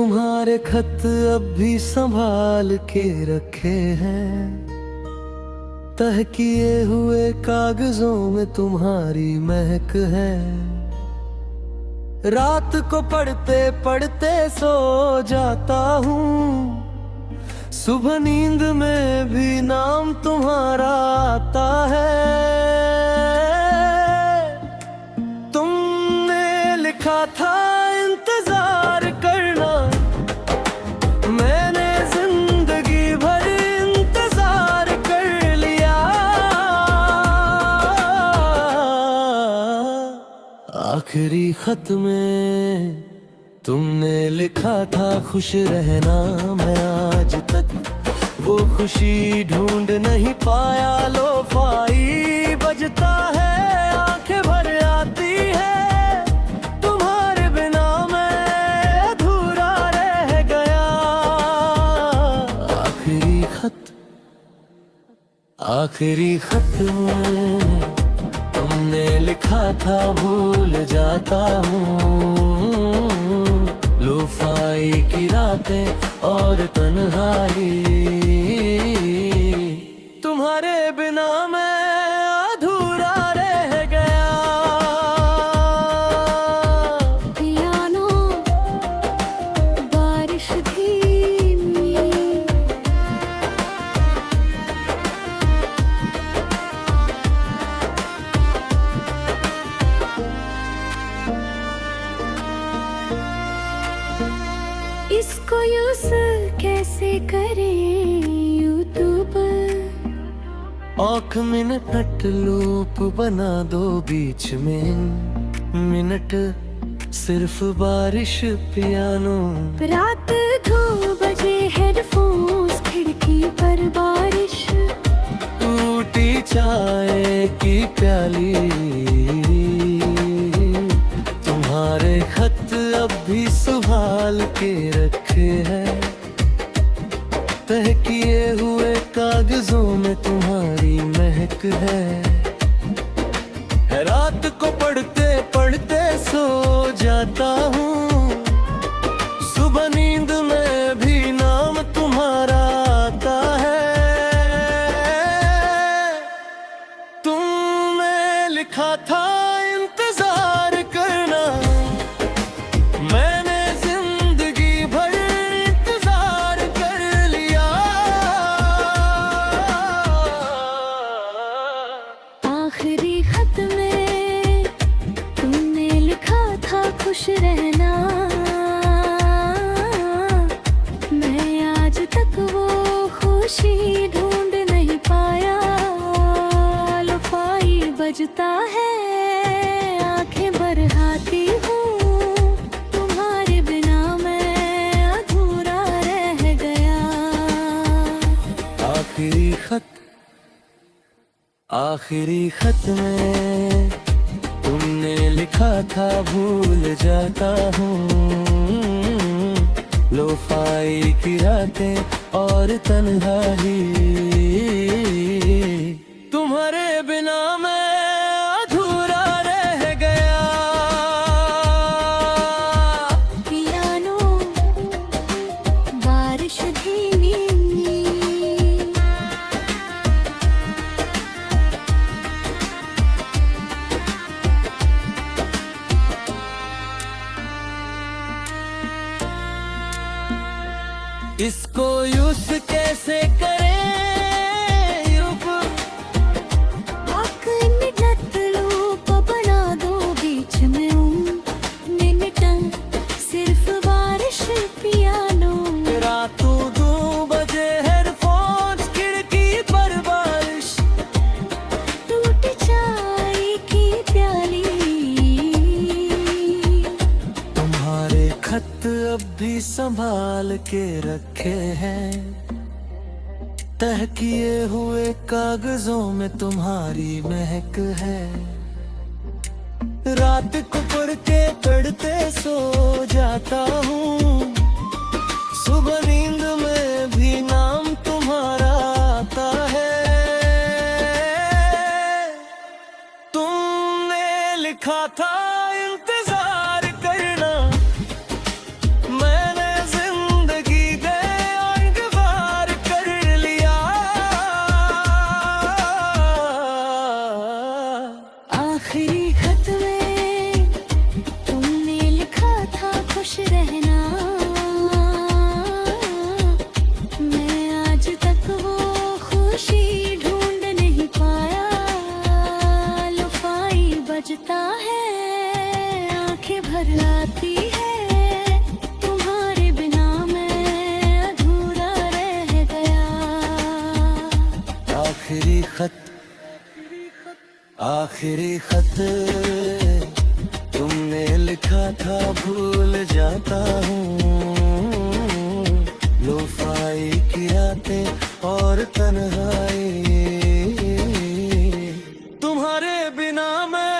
तुम्हारे खत अब भी संभाल के रखे हैं, तह किए हुए कागजों में तुम्हारी महक है। रात को पढ़ते पढ़ते सो जाता हूँ, सुबह नींद में भी नाम तुम्हारा आता है। तुमने लिखा था इंतजार करना, मैंने जिंदगी भर इंतजार कर लिया। आखिरी खत में तुमने लिखा था खुश रहना, मैं आज तक वो खुशी ढूंढ नहीं पाया। लोफाई बजता है, आंखें भर आती है, तुम्हारे बिना मैं अधूरा रह गया। आखिरी खत में तुमने लिखा था भूल जाता हूँ, लोफाई की रातें और तन्हाई, तुम्हारे बिना मैं अधूरा रह गया। पियानो बारिश धीमी, इसको यूज कैसे करें यूट्यूब। आँख मिनट लूप बना दो बीच में, मिनट सिर्फ बारिश पियानो। रात 2 बजे हेडफोन्स, खिड़की पर बारिश, टूटी चाय की प्याली, तुम्हारे खत अब भी संभाल के रखे हैं, तह किए हुए कागजों में तुम्हारी महक है। रात को पढ़ते पढ़ते सो जाता हूँ, सुबह नींद में भी नाम तुम्हारा आता है। तुमने लिखा था इंतजार करना, मैंने जिंदगी भर इंतजार कर लिया। आखिरी खत में तुमने लिखा था खुश रहना, मैं आज तक वो खुशी ढूंढ नहीं पाया। लोफाई बजता है, आंखें भर आती हूँ, तुम्हारे बिना मैं अधूरा रह गया। आखिरी खत में तुमने लिखा था भूल जाता हूँ, लोफाई की रातें और तन्हाई, तुम्हारे बिना मैं अधूरा रह गया। पियानो बारिश धीमी, इसको यूज कैसे करें यूं, मिनट लूप बना दो बीच में, मिनट सिर्फ बारिश पियानो। रातों 2 बजे हेडफोन्स, खिड़की पर बारिश, टूटी चाय की प्याली, तुम्हारे खत अब भी संभाल के रखे हैं, तह किए हुए कागजों में तुम्हारी महक है। रात को पढ़ते पढ़ते सो जाता हूँ, सुबह नींद में भी नाम तुम्हारा आता है। तुमने लिखा था इंतजार करना, मैंने आखिरी खत तुमने लिखा था भूल जाता हूँ, लोफाई की रातें और तन्हाई, तुम्हारे बिना मैं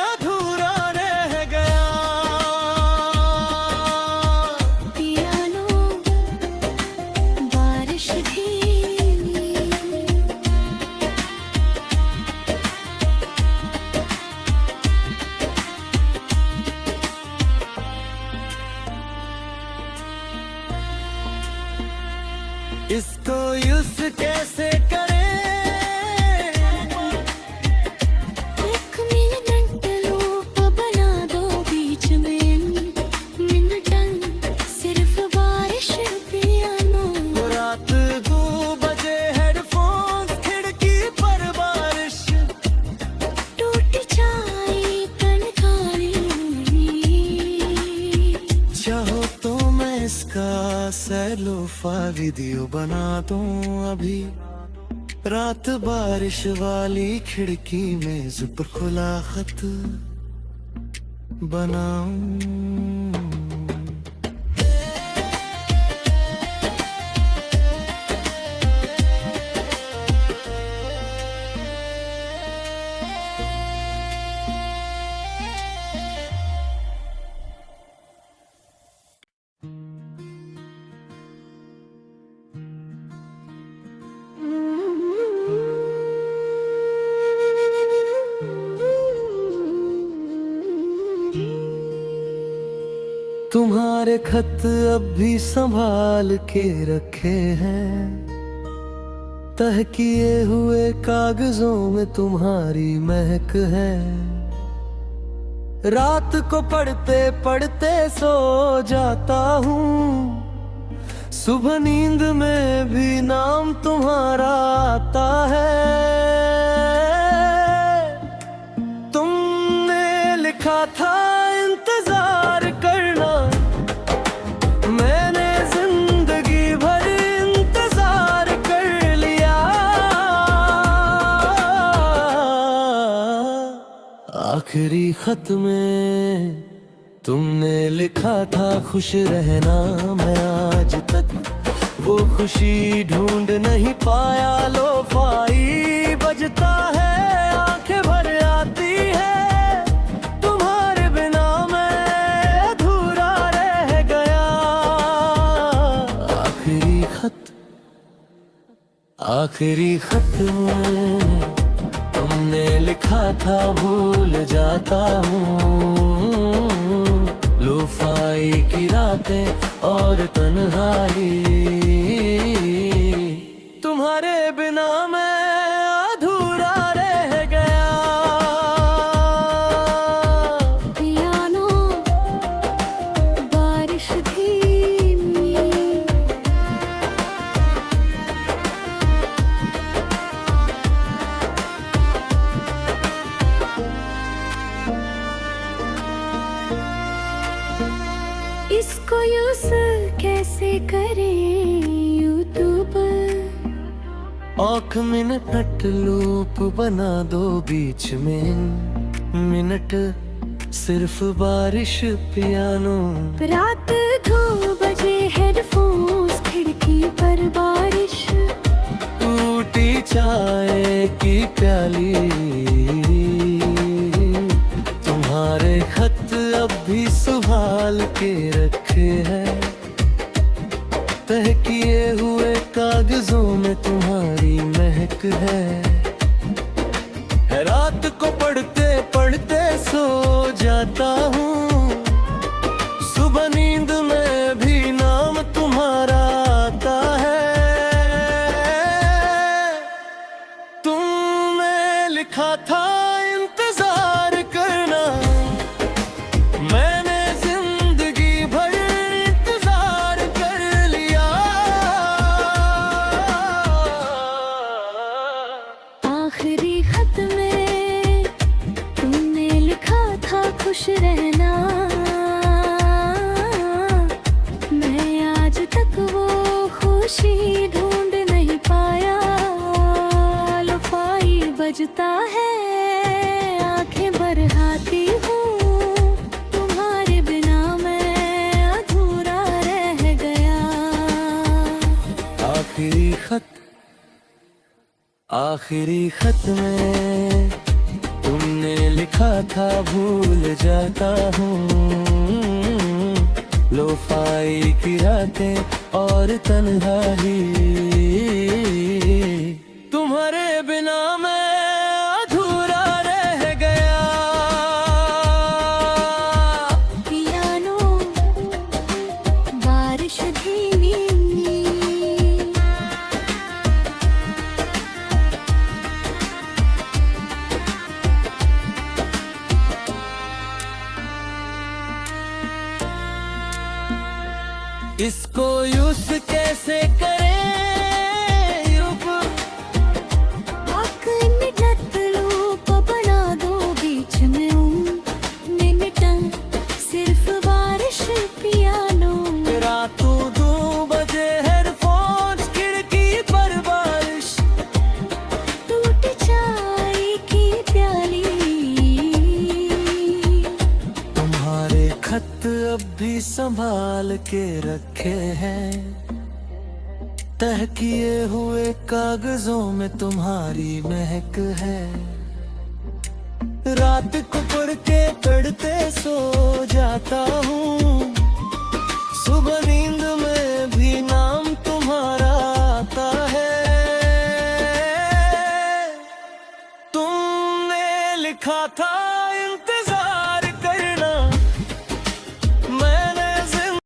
अधूरा रह गया। पियानो बारिश धीमी, इसको यूज कैसे करें, एक मिनट लूप बना दो बीच में, मिनटन सिर्फ बारिश पियानो। रात 2 बजे हेडफोन खिड़की पर बारिश, टूटी चाय कनकारी, चाहो तो मैं इसका सैलोफा वीडियो बना दूं अभी। रात बारिश वाली खिड़की में ज़िप खुला खत बनाऊं। तुम्हारे खत अब भी संभाल के रखे हैं, तह किए हुए कागजों में तुम्हारी महक है। रात को पढ़ते पढ़ते सो जाता हूँ, सुबह नींद में भी नाम तुम्हारा आता है। तुमने लिखा था इंतजार करना, मैंने जिंदगी भर इंतजार कर लिया। आखिरी खत में तुमने लिखा था खुश रहना, मैं आज तक वो खुशी ढूंढ नहीं पाया। लोफाई बजता है, आंखें भर आती है, तुम्हारे बिना मैं अधूरा रह गया। आखिरी खत में तुमने लिखा था भूल जाता हूँ, लोफाई की रातें और तन्हाई, तुम्हारे बिना मैं अधूरा रह गया। पियानो बारिश धीमी, इसको यूज कैसे करें यूट्यूब। आँख मिनट लूप बना दो बीच में, मिनट सिर्फ बारिश पियानो। रात 2 बजे हेडफोन्स खिड़की पर बारिश, टूटी चाय की प्याली, तुम्हारे खत अब भी संभाल के रखे हैं, तह किए हुए कागजों में तुम्हारी महक है। रात को पढ़ते पढ़ते सो जाता हूँ, सुबह नींद में भी नाम तुम्हारा आता है। तुमने लिखा था इंतजार करना, मैंने जिंदगी भर इंतजार कर लिया। आखिरी खत में तुमने लिखा था खुश रहना, मैं आज तक वो खुशी ढूंढ नहीं पाया। लोफाई बजता है, आखिरी खत में तुमने लिखा था भूल जाता हूँ, लोफाई की रातें और तन्हाई, तुम्हारे बिना मैं अधूरा रह गया। पियानो बारिश धीमी, इसको यूज कैसे करें युग, आँखें टतलों बना दो बीच में मिनट, सिर्फ बारिश पियानो। रातों 2 बजे हेडफोन्स खिड़की पर बारिश, टूट चाय की प्याली, तुम्हारे खत अब भी संभाल के रखे हैं, तह किए हुए कागजों में तुम्हारी महक है। रात को पढ़ के पढ़ते सो जाता हूँ,